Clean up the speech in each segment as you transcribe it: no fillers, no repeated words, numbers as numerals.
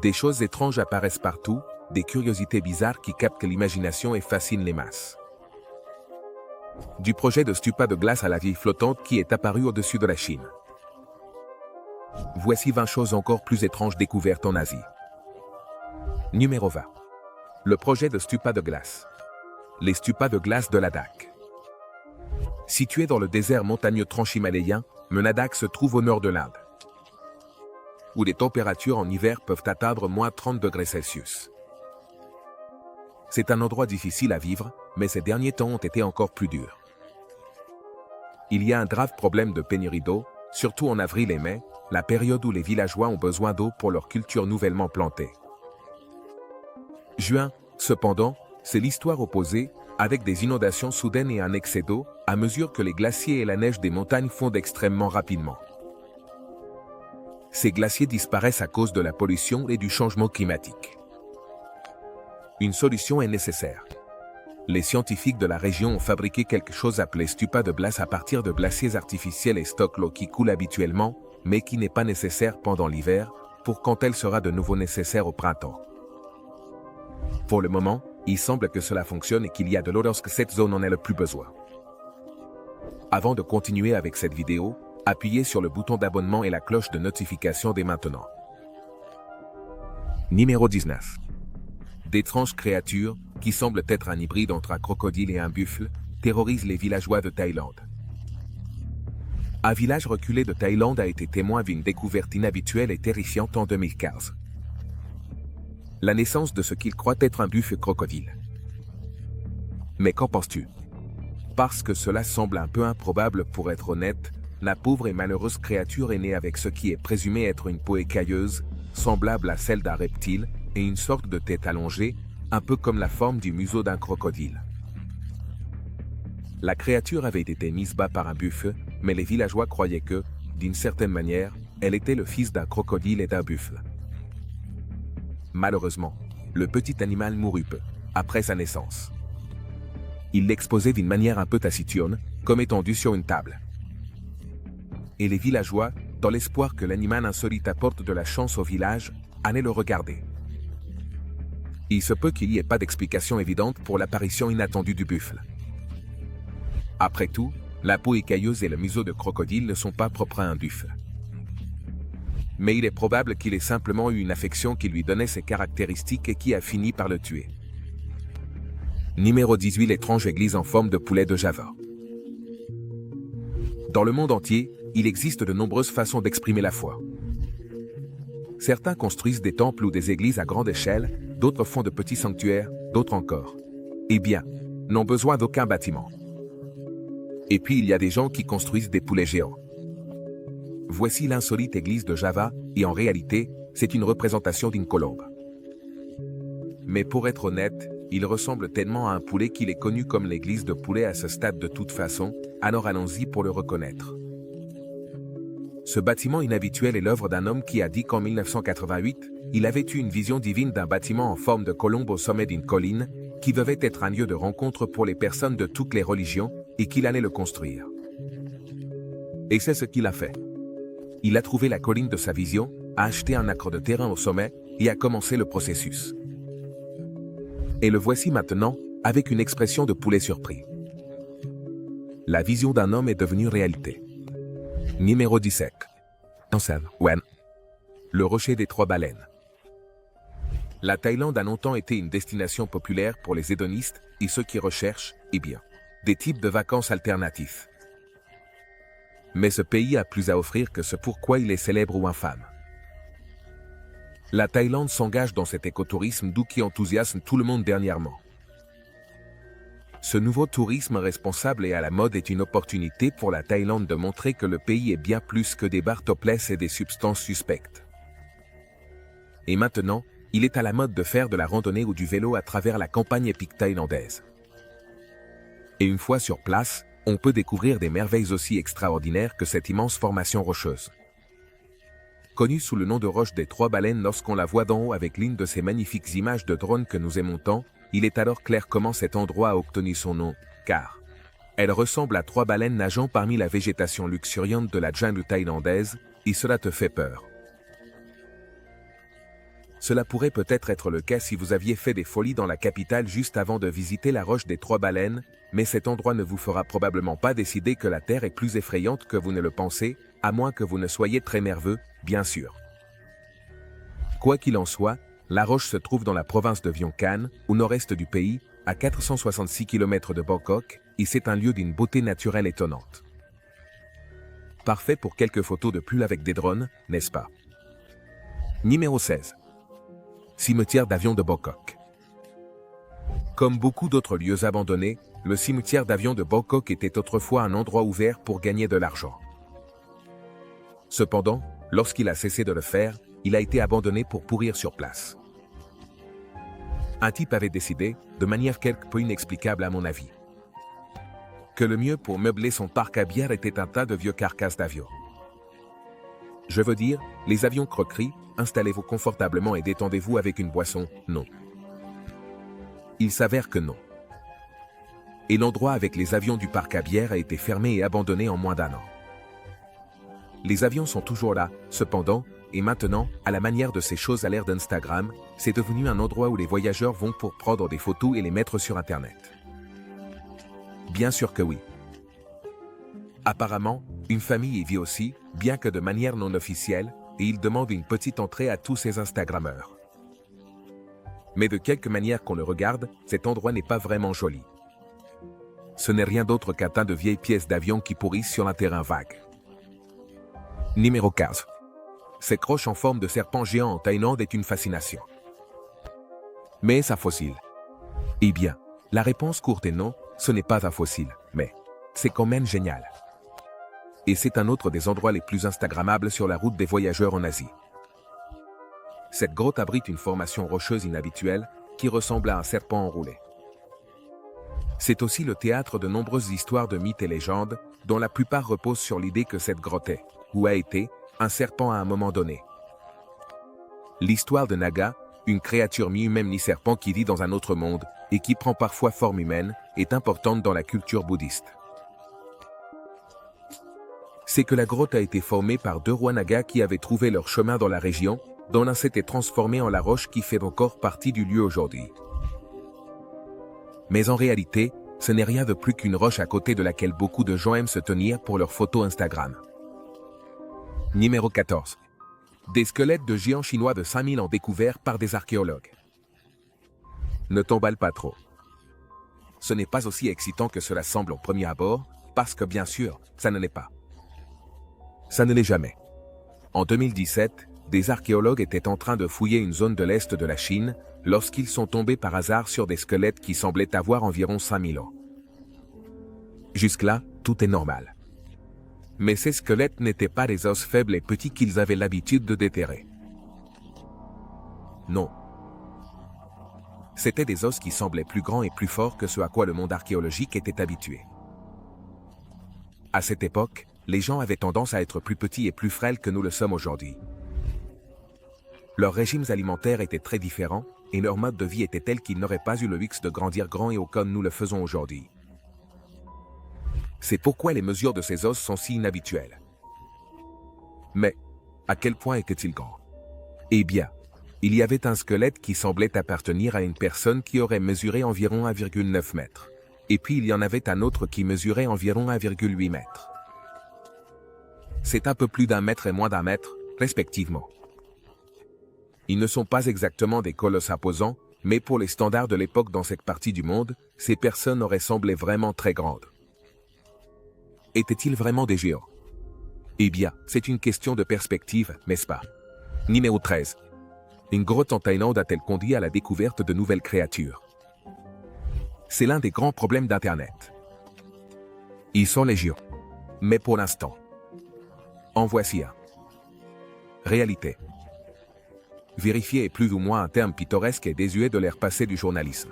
Des choses étranges apparaissent partout, des curiosités bizarres qui captent l'imagination et fascinent les masses. Du projet de stupa de glace à la ville flottante qui est apparu au-dessus de la Chine. Voici 20 choses encore plus étranges découvertes en Asie. Numéro 20. Le projet de stupa de glace. Les stupas de glace de Ladakh. Situé dans le désert montagneux transhimalayen, le Ladakh se trouve au nord de l'Inde, où les températures en hiver peuvent atteindre moins 30 degrés Celsius. C'est un endroit difficile à vivre, mais ces derniers temps ont été encore plus durs. Il y a un grave problème de pénurie d'eau, surtout en avril et mai, la période où les villageois ont besoin d'eau pour leur culture nouvellement plantée. Juin, cependant, c'est l'histoire opposée, avec des inondations soudaines et un excès d'eau, à mesure que les glaciers et la neige des montagnes fondent extrêmement rapidement. Ces glaciers disparaissent à cause de la pollution et du changement climatique. Une solution est nécessaire. Les scientifiques de la région ont fabriqué quelque chose appelé stupa de glace à partir de glaciers artificiels et stockent l'eau qui coule habituellement, mais qui n'est pas nécessaire pendant l'hiver, pour quand elle sera de nouveau nécessaire au printemps. Pour le moment, il semble que cela fonctionne et qu'il y a de l'eau lorsque cette zone en a le plus besoin. Avant de continuer avec cette vidéo, appuyez sur le bouton d'abonnement et la cloche de notification dès maintenant. Numéro 19. D'étranges créatures, qui semblent être un hybride entre un crocodile et un buffle, terrorisent les villageois de Thaïlande. Un village reculé de Thaïlande a été témoin d'une découverte inhabituelle et terrifiante en 2015. La naissance de ce qu'il croit être un buffle crocodile. Mais qu'en penses-tu? Parce que cela semble un peu improbable pour être honnête, la pauvre et malheureuse créature est née avec ce qui est présumé être une peau écailleuse, semblable à celle d'un reptile, et une sorte de tête allongée, un peu comme la forme du museau d'un crocodile. La créature avait été mise bas par un buffle, mais les villageois croyaient que, d'une certaine manière, elle était le fils d'un crocodile et d'un buffle. Malheureusement, le petit animal mourut peu après sa naissance. Il l'exposait d'une manière un peu taciturne, comme étendu sur une table. Et les villageois, dans l'espoir que l'animal insolite apporte de la chance au village, allaient le regarder. Il se peut qu'il n'y ait pas d'explication évidente pour l'apparition inattendue du buffle. Après tout, la peau écailleuse et le museau de crocodile ne sont pas propres à un buffle. Mais il est probable qu'il ait simplement eu une affection qui lui donnait ses caractéristiques et qui a fini par le tuer. Numéro 18. L'étrange église en forme de poulet de Java. Dans le monde entier, il existe de nombreuses façons d'exprimer la foi. Certains construisent des temples ou des églises à grande échelle, d'autres font de petits sanctuaires, d'autres encore, eh bien, n'ont besoin d'aucun bâtiment. Et puis il y a des gens qui construisent des poulets géants. Voici l'insolite église de Java, et en réalité, c'est une représentation d'une colombe. Mais pour être honnête, il ressemble tellement à un poulet qu'il est connu comme l'église de poulet à ce stade de toute façon, alors allons-y pour le reconnaître. Ce bâtiment inhabituel est l'œuvre d'un homme qui a dit qu'en 1988, il avait eu une vision divine d'un bâtiment en forme de colombe au sommet d'une colline, qui devait être un lieu de rencontre pour les personnes de toutes les religions, et qu'il allait le construire. Et c'est ce qu'il a fait. Il a trouvé la colline de sa vision, a acheté un acre de terrain au sommet, et a commencé le processus. Et le voici maintenant, avec une expression de poulet surpris. La vision d'un homme est devenue réalité. Numéro 17. Wen. Le rocher des 3 baleines. La Thaïlande a longtemps été une destination populaire pour les hédonistes et ceux qui recherchent, eh bien, des types de vacances alternatifs. Mais ce pays a plus à offrir que ce pourquoi il est célèbre ou infâme. La Thaïlande s'engage dans cet écotourisme doux qui enthousiasme tout le monde dernièrement. Ce nouveau tourisme responsable et à la mode est une opportunité pour la Thaïlande de montrer que le pays est bien plus que des bars topless et des substances suspectes. Et maintenant, il est à la mode de faire de la randonnée ou du vélo à travers la campagne épique thaïlandaise. Et une fois sur place, on peut découvrir des merveilles aussi extraordinaires que cette immense formation rocheuse. Connue sous le nom de roche des 3 baleines lorsqu'on la voit d'en haut avec l'une de ces magnifiques images de drone que nous aimons tant, il est alors clair comment cet endroit a obtenu son nom, car elle ressemble à 3 baleines nageant parmi la végétation luxuriante de la jungle thaïlandaise, et cela te fait peur. Cela pourrait peut-être être le cas si vous aviez fait des folies dans la capitale juste avant de visiter la roche des Trois Baleines, mais cet endroit ne vous fera probablement pas décider que la Terre est plus effrayante que vous ne le pensez, à moins que vous ne soyez très nerveux, bien sûr. Quoi qu'il en soit, la roche se trouve dans la province de Vientiane, Can, au nord-est du pays, à 466 km de Bangkok, et c'est un lieu d'une beauté naturelle étonnante. Parfait pour quelques photos de pluie avec des drones, n'est-ce pas? Numéro 16. Cimetière d'avions de Bangkok. Comme beaucoup d'autres lieux abandonnés, le cimetière d'avions de Bangkok était autrefois un endroit ouvert pour gagner de l'argent. Cependant, lorsqu'il a cessé de le faire, il a été abandonné pour pourrir sur place. Un type avait décidé, de manière quelque peu inexplicable à mon avis, que le mieux pour meubler son parc à bière était un tas de vieux carcasses d'avions. Je veux dire, les avions croqueries, installez-vous confortablement et détendez-vous avec une boisson, non. Il s'avère que non. Et l'endroit avec les avions du parc à bière a été fermé et abandonné en moins d'1 an. Les avions sont toujours là, cependant, et maintenant, à la manière de ces choses à l'ère d'Instagram, c'est devenu un endroit où les voyageurs vont pour prendre des photos et les mettre sur Internet. Bien sûr que oui. Apparemment, une famille y vit aussi, bien que de manière non officielle, et ils demandent une petite entrée à tous ces Instagrammeurs. Mais de quelque manière qu'on le regarde, cet endroit n'est pas vraiment joli. Ce n'est rien d'autre qu'un tas de vieilles pièces d'avion qui pourrissent sur un terrain vague. Numéro 15. Cette roche en forme de serpent géant en Thaïlande est une fascination. Mais est-ce un fossile? Eh bien, la réponse courte est non, ce n'est pas un fossile, mais c'est quand même génial. Et c'est un autre des endroits les plus instagrammables sur la route des voyageurs en Asie. Cette grotte abrite une formation rocheuse inhabituelle qui ressemble à un serpent enroulé. C'est aussi le théâtre de nombreuses histoires de mythes et légendes, dont la plupart reposent sur l'idée que cette grotte est, ou a été, un serpent à un moment donné. L'histoire de Naga, une créature mi-humaine mi-serpent qui vit dans un autre monde, et qui prend parfois forme humaine, est importante dans la culture bouddhiste. C'est que la grotte a été formée par 2 rois Naga qui avaient trouvé leur chemin dans la région, dont l'un s'était transformé en la roche qui fait encore partie du lieu aujourd'hui. Mais en réalité, ce n'est rien de plus qu'une roche à côté de laquelle beaucoup de gens aiment se tenir pour leurs photos Instagram. Numéro 14. Des squelettes de géants chinois de 5000 ans découverts par des archéologues. Ne t'emballe pas trop. Ce n'est pas aussi excitant que cela semble au premier abord, parce que bien sûr, ça ne l'est pas. Ça ne l'est jamais. En 2017, des archéologues étaient en train de fouiller une zone de l'est de la Chine, lorsqu'ils sont tombés par hasard sur des squelettes qui semblaient avoir environ 5000 ans. Jusque-là, tout est normal. Mais ces squelettes n'étaient pas des os faibles et petits qu'ils avaient l'habitude de déterrer. Non. C'étaient des os qui semblaient plus grands et plus forts que ce à quoi le monde archéologique était habitué. À cette époque, les gens avaient tendance à être plus petits et plus frêles que nous le sommes aujourd'hui. Leurs régimes alimentaires étaient très différents, et leur mode de vie était tel qu'ils n'auraient pas eu le luxe de grandir grand et haut comme nous le faisons aujourd'hui. C'est pourquoi les mesures de ces os sont si inhabituelles. Mais, à quel point était-il grand? Eh bien, il y avait un squelette qui semblait appartenir à une personne qui aurait mesuré environ 1,9 mètres. Et puis il y en avait un autre qui mesurait environ 1,8 mètres. C'est un peu plus d'1 mètre et moins d'1 mètre, respectivement. Ils ne sont pas exactement des colosses imposants, mais pour les standards de l'époque dans cette partie du monde, ces personnes auraient semblé vraiment très grandes. Étaient-ils vraiment des géants? Eh bien, c'est une question de perspective, n'est-ce pas? Numéro 13. Une grotte en Thaïlande a-t-elle conduit à la découverte de nouvelles créatures? C'est l'un des grands problèmes d'Internet. Ils sont légion. Mais pour l'instant, en voici un. Réalité. Vérifier est plus ou moins un terme pittoresque et désuet de l'ère passée du journalisme.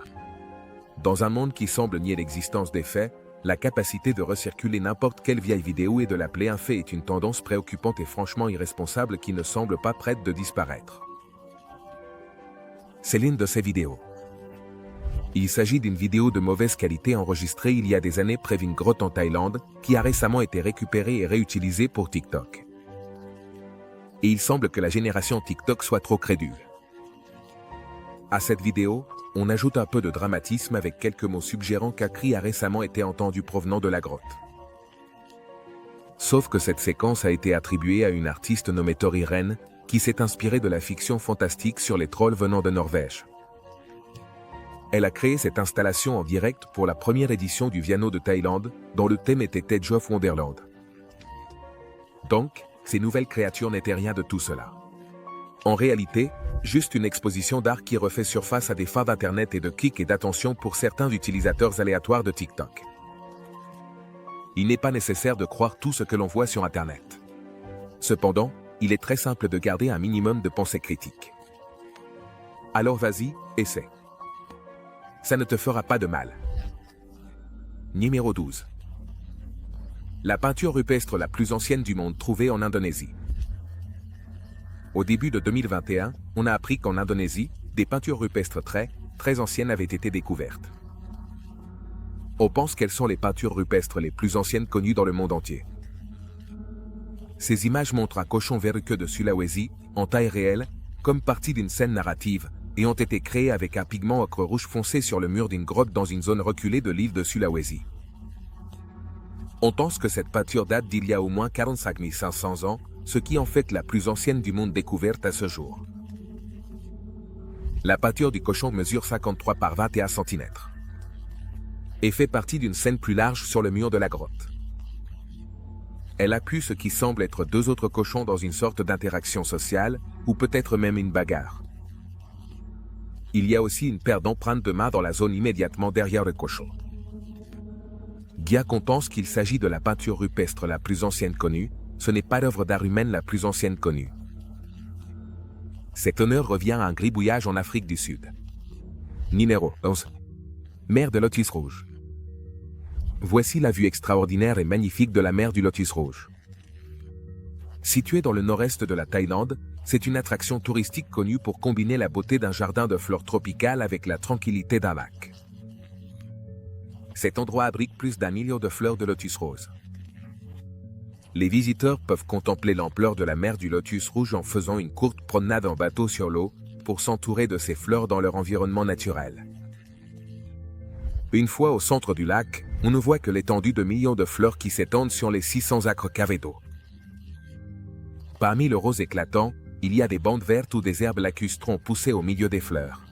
Dans un monde qui semble nier l'existence des faits, la capacité de recirculer n'importe quelle vieille vidéo et de l'appeler un fait est une tendance préoccupante et franchement irresponsable qui ne semble pas prête de disparaître. C'est l'une de ces vidéos. Il s'agit d'une vidéo de mauvaise qualité enregistrée il y a des années près d'une grotte en Thaïlande, qui a récemment été récupérée et réutilisée pour TikTok. Et il semble que la génération TikTok soit trop crédule. À cette vidéo, on ajoute un peu de dramatisme avec quelques mots suggérant qu'un cri a récemment été entendu provenant de la grotte. Sauf que cette séquence a été attribuée à une artiste nommée Tori Ren, qui s'est inspirée de la fiction fantastique sur les trolls venant de Norvège. Elle a créé cette installation en direct pour la première édition du Viano de Thaïlande, dont le thème était Edge of Wonderland. Donc, ces nouvelles créatures n'étaient rien de tout cela. En réalité, juste une exposition d'art qui refait surface à des fins d'internet et de clics et d'attention pour certains utilisateurs aléatoires de TikTok. Il n'est pas nécessaire de croire tout ce que l'on voit sur internet. Cependant, il est très simple de garder un minimum de pensée critique. Alors vas-y, essaie. Ça ne te fera pas de mal. Numéro 12. La peinture rupestre la plus ancienne du monde trouvée en Indonésie. Au début de 2021, on a appris qu'en Indonésie, des peintures rupestres très anciennes avaient été découvertes. On pense qu'elles sont les peintures rupestres les plus anciennes connues dans le monde entier. Ces images montrent un cochon verruqueux de Sulawesi, en taille réelle, comme partie d'une scène narrative, et ont été créées avec un pigment ocre rouge foncé sur le mur d'une grotte dans une zone reculée de l'île de Sulawesi. On pense que cette peinture date d'il y a au moins 45 500 ans, ce qui en fait la plus ancienne du monde découverte à ce jour. La peinture du cochon mesure 53 par 21 cm. Et fait partie d'une scène plus large sur le mur de la grotte. Elle appuie ce qui semble être deux autres cochons dans une sorte d'interaction sociale, ou peut-être même une bagarre. Il y a aussi une paire d'empreintes de main dans la zone immédiatement derrière le cochon. Bien qu'on pense qu'il s'agit de la peinture rupestre la plus ancienne connue, ce n'est pas l'œuvre d'art humaine la plus ancienne connue. Cet honneur revient à un gribouillage en Afrique du Sud. Numéro 11. Mer de Lotus Rouge. Voici la vue extraordinaire et magnifique de la mer du Lotus Rouge. Située dans le nord-est de la Thaïlande, c'est une attraction touristique connue pour combiner la beauté d'un jardin de fleurs tropicales avec la tranquillité d'un lac. Cet endroit abrite plus d'1 million de fleurs de lotus rose. Les visiteurs peuvent contempler l'ampleur de la mer du Lotus Rouge en faisant une courte promenade en bateau sur l'eau, pour s'entourer de ces fleurs dans leur environnement naturel. Une fois au centre du lac, on ne voit que l'étendue de millions de fleurs qui s'étendent sur les 600 acres carrés d'eau. Parmi le rose éclatant, il y a des bandes vertes ou des herbes lacustron poussées au milieu des fleurs.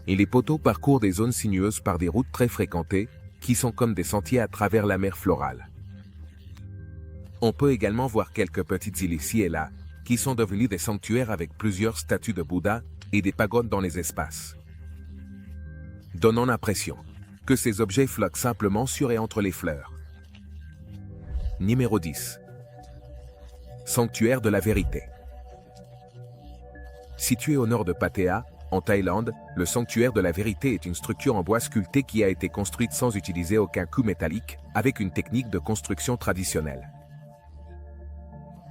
Et les poteaux parcourent des zones sinueuses par des routes très fréquentées, qui sont comme des sentiers à travers la mer florale. On peut également voir quelques petites îles ici et là, qui sont devenues des sanctuaires avec plusieurs statues de Bouddha et des pagodes dans les espaces. Donnant l'impression que ces objets flottent simplement sur et entre les fleurs. Numéro 10. Sanctuaire de la vérité. Situé au nord de Pattaya, en Thaïlande, le sanctuaire de la vérité est une structure en bois sculpté qui a été construite sans utiliser aucun coup métallique, avec une technique de construction traditionnelle.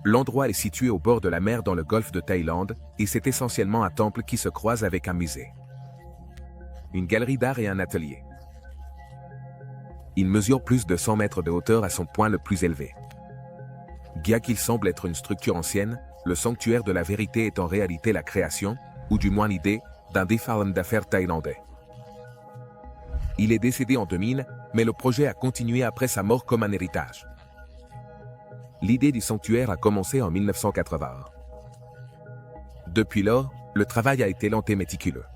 L'endroit est situé au bord de la mer dans le golfe de Thaïlande, et c'est essentiellement un temple qui se croise avec un musée, une galerie d'art et un atelier. Il mesure plus de 100 mètres de hauteur à son point le plus élevé. Bien qu'il semble être une structure ancienne, le sanctuaire de la vérité est en réalité la création, ou du moins l'idée, d'un défunt homme d'affaires thaïlandais. Il est décédé en 2000, mais le projet a continué après sa mort comme un héritage. L'idée du sanctuaire a commencé en 1980. Depuis lors, le travail a été lent et méticuleux.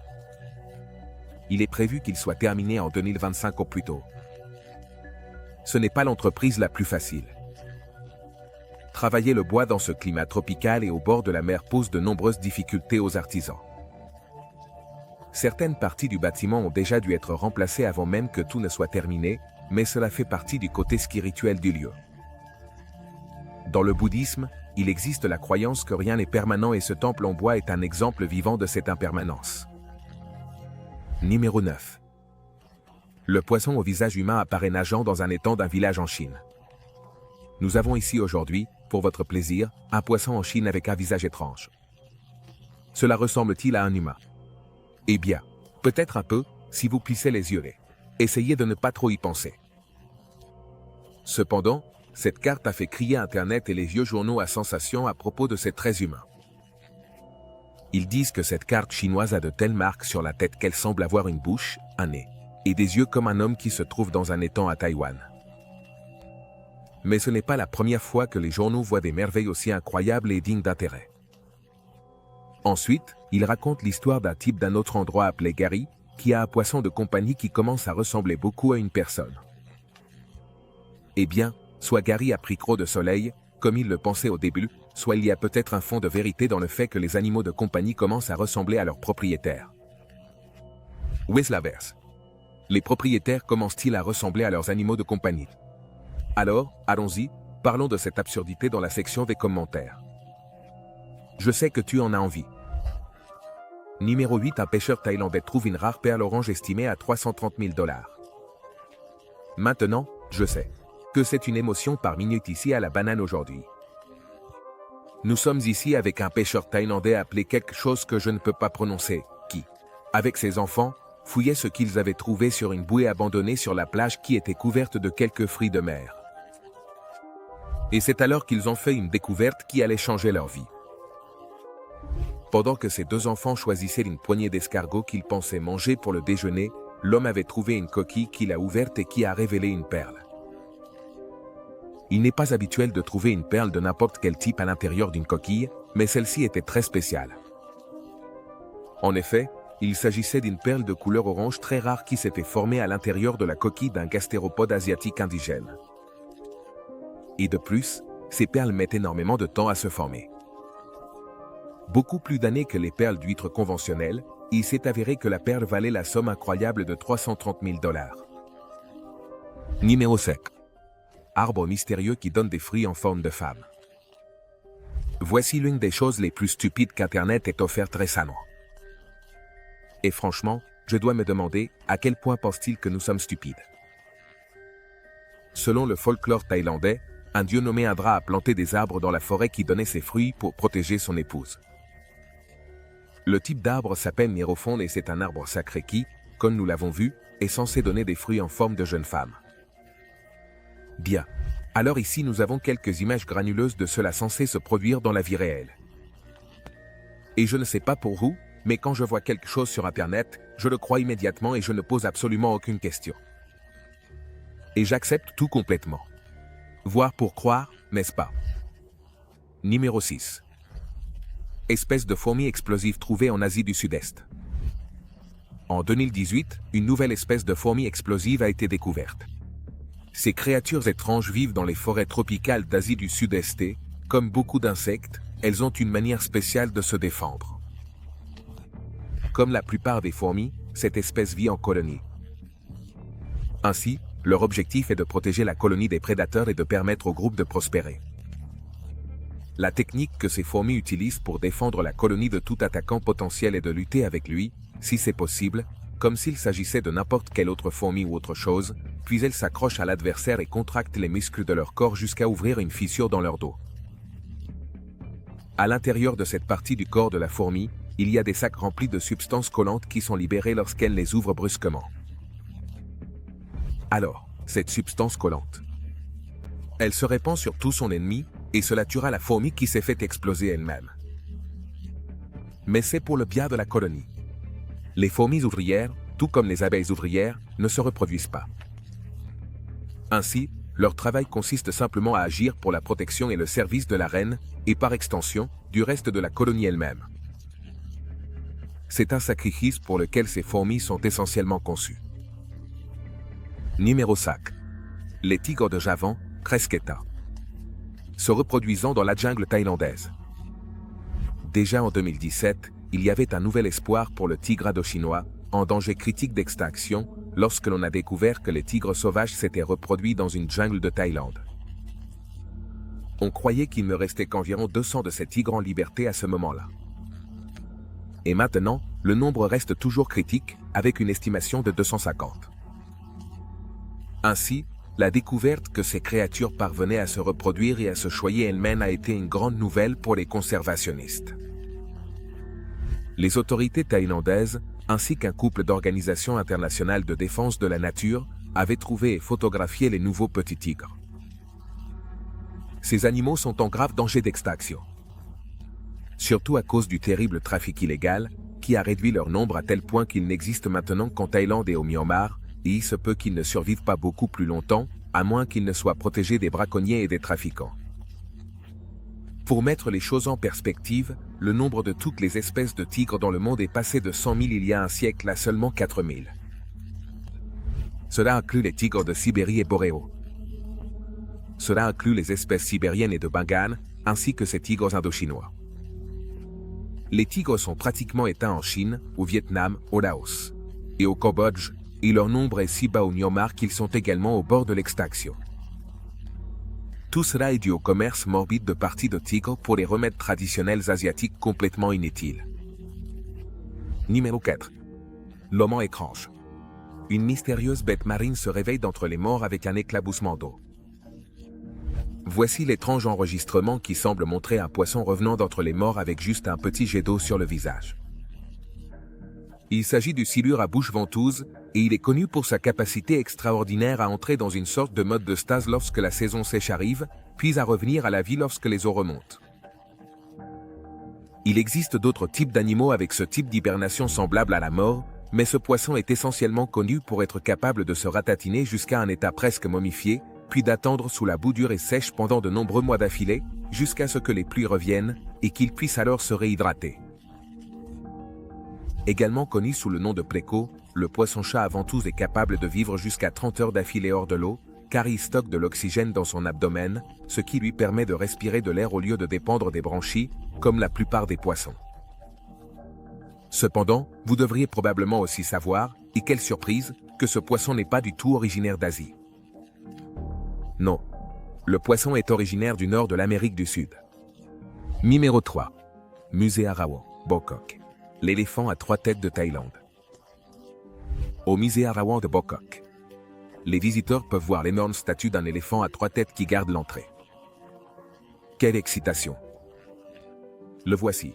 Il est prévu qu'il soit terminé en 2025 au plus tôt. Ce n'est pas l'entreprise la plus facile. Travailler le bois dans ce climat tropical et au bord de la mer pose de nombreuses difficultés aux artisans. Certaines parties du bâtiment ont déjà dû être remplacées avant même que tout ne soit terminé, mais cela fait partie du côté spirituel du lieu. Dans le bouddhisme, il existe la croyance que rien n'est permanent et ce temple en bois est un exemple vivant de cette impermanence. Numéro 9. Le poisson au visage humain apparaît nageant dans un étang d'un village en Chine. Nous avons ici aujourd'hui, pour votre plaisir, un poisson en Chine avec un visage étrange. Cela ressemble-t-il à un humain? Eh bien, peut-être un peu, si vous plissez les yeux. Essayez de ne pas trop y penser. Cependant, cette carte a fait crier Internet et les vieux journaux à sensation à propos de ces traits humains. Ils disent que cette carte chinoise a de telles marques sur la tête qu'elle semble avoir une bouche, un nez, et des yeux comme un homme qui se trouve dans un étang à Taïwan. Mais ce n'est pas la première fois que les journaux voient des merveilles aussi incroyables et dignes d'intérêt. Ensuite, ils racontent l'histoire d'un type d'un autre endroit appelé Gary, qui a un poisson de compagnie qui commence à ressembler beaucoup à une personne. Eh bien, soit Gary a pris trop de soleil, comme il le pensait au début, soit il y a peut-être un fond de vérité dans le fait que les animaux de compagnie commencent à ressembler à leurs propriétaires. Où est l'inverse? Les propriétaires commencent-ils à ressembler à leurs animaux de compagnie? Alors, allons-y, parlons de cette absurdité dans la section des commentaires. Je sais que tu en as envie. Numéro 8. Un pêcheur thaïlandais trouve une rare perle orange estimée à 330 000 $. Maintenant, je sais que c'est une émotion par minute ici à la banane aujourd'hui. Nous sommes ici avec un pêcheur thaïlandais appelé quelque chose que je ne peux pas prononcer, qui, avec ses enfants, fouillait ce qu'ils avaient trouvé sur une bouée abandonnée sur la plage qui était couverte de quelques fruits de mer. Et c'est alors qu'ils ont fait une découverte qui allait changer leur vie. Pendant que ses deux enfants choisissaient une poignée d'escargots qu'ils pensaient manger pour le déjeuner, l'homme avait trouvé une coquille qu'il a ouverte et qui a révélé une perle. Il n'est pas habituel de trouver une perle de n'importe quel type à l'intérieur d'une coquille, mais celle-ci était très spéciale. En effet, il s'agissait d'une perle de couleur orange très rare qui s'était formée à l'intérieur de la coquille d'un gastéropode asiatique indigène. Et de plus, ces perles mettent énormément de temps à se former. Beaucoup plus d'années que les perles d'huîtres conventionnelles, il s'est avéré que la perle valait la somme incroyable de 330 000 $. Numéro 7. Arbre mystérieux qui donne des fruits en forme de femme. Voici l'une des choses les plus stupides qu'Internet ait offerte récemment. Et franchement, je dois me demander à quel point pense-t-il que nous sommes stupides. Selon le folklore thaïlandais, un dieu nommé Indra a planté des arbres dans la forêt qui donnaient ses fruits pour protéger son épouse. Le type d'arbre s'appelle Mirophone et c'est un arbre sacré qui, comme nous l'avons vu, est censé donner des fruits en forme de jeune femme. Bien. Alors ici nous avons quelques images granuleuses de cela censé se produire dans la vie réelle. Et je ne sais pas pour vous, mais quand je vois quelque chose sur Internet, je le crois immédiatement et je ne pose absolument aucune question. Et j'accepte tout complètement. Voir pour croire, n'est-ce pas? Numéro 6. Espèce de fourmi explosive trouvée en Asie du Sud-Est. En 2018, une nouvelle espèce de fourmi explosive a été découverte. Ces créatures étranges vivent dans les forêts tropicales d'Asie du Sud-Est et, comme beaucoup d'insectes, elles ont une manière spéciale de se défendre. Comme la plupart des fourmis, cette espèce vit en colonie. Ainsi, leur objectif est de protéger la colonie des prédateurs et de permettre au groupe de prospérer. La technique que ces fourmis utilisent pour défendre la colonie de tout attaquant potentiel est de lutter avec lui, si c'est possible, comme s'il s'agissait de n'importe quelle autre fourmi ou autre chose, puis elles s'accrochent à l'adversaire et contractent les muscles de leur corps jusqu'à ouvrir une fissure dans leur dos. À l'intérieur de cette partie du corps de la fourmi, il y a des sacs remplis de substances collantes qui sont libérées lorsqu'elle les ouvre brusquement. Alors, cette substance collante. Elle se répand sur tout son ennemi, et cela tuera la fourmi qui s'est fait exploser elle-même. Mais c'est pour le bien de la colonie. Les fourmis ouvrières, tout comme les abeilles ouvrières, ne se reproduisent pas. Ainsi, leur travail consiste simplement à agir pour la protection et le service de la reine, et par extension, du reste de la colonie elle-même. C'est un sacrifice pour lequel ces fourmis sont essentiellement conçues. Numéro 5. Les tigres de Javan, Kresketa. Se reproduisant dans la jungle thaïlandaise. Déjà en 2017, il y avait un nouvel espoir pour le tigre indochinois, en danger critique d'extinction, lorsque l'on a découvert que les tigres sauvages s'étaient reproduits dans une jungle de Thaïlande. On croyait qu'il ne restait qu'environ 200 de ces tigres en liberté à ce moment-là. Et maintenant, le nombre reste toujours critique, avec une estimation de 250. Ainsi, la découverte que ces créatures parvenaient à se reproduire et à se choyer elles-mêmes a été une grande nouvelle pour les conservationnistes. Les autorités thaïlandaises, ainsi qu'un couple d'organisations internationales de défense de la nature, avaient trouvé et photographié les nouveaux petits tigres. Ces animaux sont en grave danger d'extinction. surtout à cause du terrible trafic illégal, qui a réduit leur nombre à tel point qu'il n'existe maintenant qu'en Thaïlande et au Myanmar, et il se peut qu'ils ne survivent pas beaucoup plus longtemps, à moins qu'ils ne soient protégés des braconniers et des trafiquants. Pour mettre les choses en perspective, le nombre de toutes les espèces de tigres dans le monde est passé de 100 000 il y a un siècle à seulement 4 000. Cela inclut les tigres de Sibérie et boréaux. Cela inclut les espèces sibériennes et de Bengale, ainsi que ces tigres indochinois. Les tigres sont pratiquement éteints en Chine, au Vietnam, au Laos et au Cambodge, et leur nombre est si bas au Myanmar qu'ils sont également au bord de l'extinction. Tout cela est dû au commerce morbide de parties de tigres pour les remèdes traditionnels asiatiques complètement inutiles. Numéro 4. L'homme en écrange. Une mystérieuse bête marine se réveille d'entre les morts avec un éclaboussement d'eau. Voici l'étrange enregistrement qui semble montrer un poisson revenant d'entre les morts avec juste un petit jet d'eau sur le visage. Il s'agit du silure à bouche ventouse, et il est connu pour sa capacité extraordinaire à entrer dans une sorte de mode de stase lorsque la saison sèche arrive, puis à revenir à la vie lorsque les eaux remontent. Il existe d'autres types d'animaux avec ce type d'hibernation semblable à la mort, mais ce poisson est essentiellement connu pour être capable de se ratatiner jusqu'à un état presque momifié, puis d'attendre sous la boue dure et sèche pendant de nombreux mois d'affilée, jusqu'à ce que les pluies reviennent, et qu'il puisse alors se réhydrater. Également connu sous le nom de préco, le poisson-chat à ventouse est capable de vivre jusqu'à 30 heures d'affilée hors de l'eau, car il stocke de l'oxygène dans son abdomen, ce qui lui permet de respirer de l'air au lieu de dépendre des branchies, comme la plupart des poissons. Cependant, vous devriez probablement aussi savoir, et quelle surprise, que ce poisson n'est pas du tout originaire d'Asie. Non. Le poisson est originaire du nord de l'Amérique du Sud. Numéro 3. Musée Arawan, Bangkok. L'éléphant à 3 têtes de Thaïlande. Au musée Arawan de Bangkok, les visiteurs peuvent voir l'énorme statue d'un éléphant à 3 têtes qui garde l'entrée. Quelle excitation! Le voici.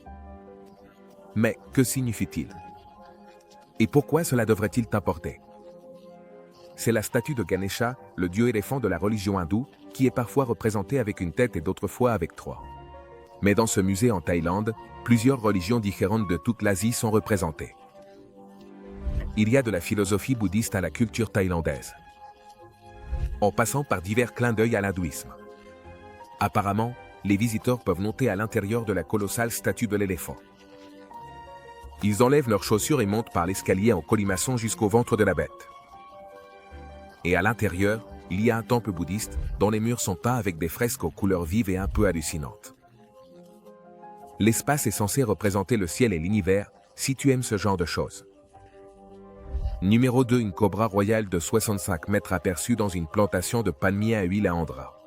Mais que signifie-t-il? Et pourquoi cela devrait-il t'importer? C'est la statue de Ganesha, le dieu éléphant de la religion hindoue, qui est parfois représenté avec une tête et d'autres fois avec 3. Mais dans ce musée en Thaïlande, plusieurs religions différentes de toute l'Asie sont représentées. Il y a de la philosophie bouddhiste à la culture thaïlandaise, en passant par divers clins d'œil à l'hindouisme. Apparemment, les visiteurs peuvent monter à l'intérieur de la colossale statue de l'éléphant. Ils enlèvent leurs chaussures et montent par l'escalier en colimaçon jusqu'au ventre de la bête. Et à l'intérieur, il y a un temple bouddhiste, dont les murs sont peints avec des fresques aux couleurs vives et un peu hallucinantes. L'espace est censé représenter le ciel et l'univers, si tu aimes ce genre de choses. Numéro 2. Une cobra royale de 65 mètres aperçue dans une plantation de palmiers à huile à Andhra.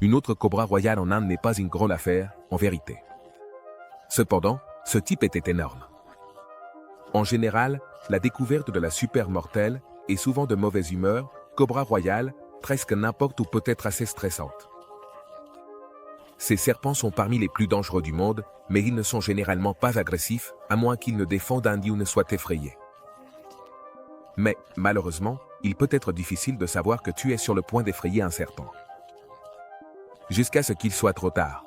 Une autre cobra royale en Inde n'est pas une grande affaire, en vérité. Cependant, ce type était énorme. En général, la découverte de la super mortelle est souvent de mauvaise humeur, cobra royale, presque n'importe où peut être assez stressante. Ces serpents sont parmi les plus dangereux du monde, mais ils ne sont généralement pas agressifs, à moins qu'ils ne défendent un nid ou ne soient effrayés. Mais, malheureusement, il peut être difficile de savoir que tu es sur le point d'effrayer un serpent. Jusqu'à ce qu'il soit trop tard.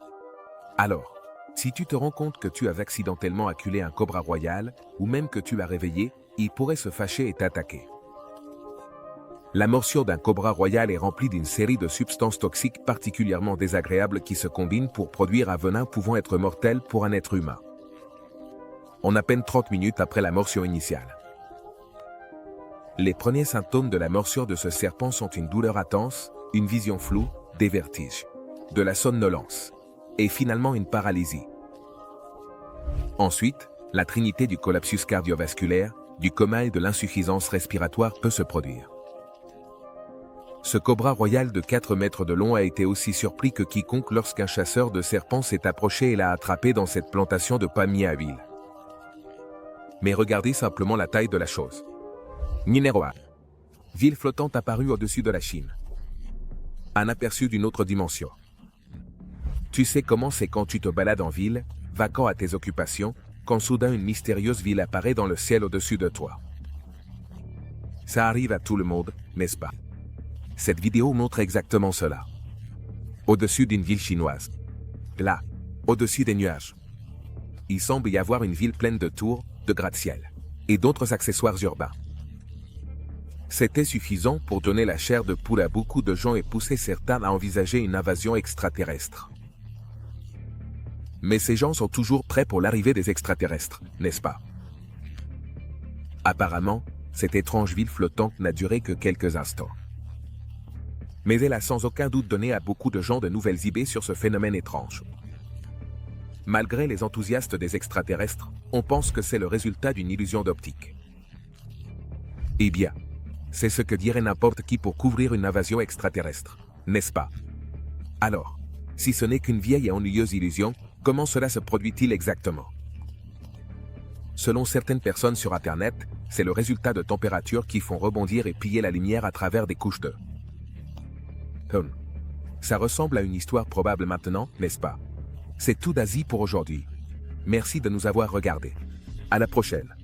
Alors, si tu te rends compte que tu as accidentellement acculé un cobra royal, ou même que tu l'as réveillé, il pourrait se fâcher et t'attaquer. La morsure d'un cobra royal est remplie d'une série de substances toxiques particulièrement désagréables qui se combinent pour produire un venin pouvant être mortel pour un être humain. En à peine 30 minutes après la morsure initiale. Les premiers symptômes de la morsure de ce serpent sont une douleur intense, une vision floue, des vertiges, de la somnolence, et finalement une paralysie. Ensuite, la trinité du collapsus cardiovasculaire, du coma et de l'insuffisance respiratoire peut se produire. Ce cobra royal de 4 mètres de long a été aussi surpris que quiconque lorsqu'un chasseur de serpents s'est approché et l'a attrapé dans cette plantation de palmiers à huile. Mais regardez simplement la taille de la chose. Numéro 1. Ville flottante apparue au-dessus de la Chine. Un aperçu d'une autre dimension. Tu sais comment c'est quand tu te balades en ville, vaquant à tes occupations, quand soudain une mystérieuse ville apparaît dans le ciel au-dessus de toi. Ça arrive à tout le monde, n'est-ce pas? Cette vidéo montre exactement cela. Au-dessus d'une ville chinoise. Là, au-dessus des nuages. Il semble y avoir une ville pleine de tours, de gratte-ciel et d'autres accessoires urbains. C'était suffisant pour donner la chair de poule à beaucoup de gens et pousser certains à envisager une invasion extraterrestre. Mais ces gens sont toujours prêts pour l'arrivée des extraterrestres, n'est-ce pas? Apparemment, cette étrange ville flottante n'a duré que quelques instants. Mais elle a sans aucun doute donné à beaucoup de gens de nouvelles idées sur ce phénomène étrange. Malgré les enthousiastes des extraterrestres, on pense que c'est le résultat d'une illusion d'optique. Eh bien, c'est ce que dirait n'importe qui pour couvrir une invasion extraterrestre, n'est-ce pas? Alors, si ce n'est qu'une vieille et ennuyeuse illusion, comment cela se produit-il exactement? Selon certaines personnes sur Internet, c'est le résultat de températures qui font rebondir et piller la lumière à travers des couches de... Ça ressemble à une histoire probable maintenant, n'est-ce pas? C'est tout d'Asie pour aujourd'hui. Merci de nous avoir regardés. À la prochaine.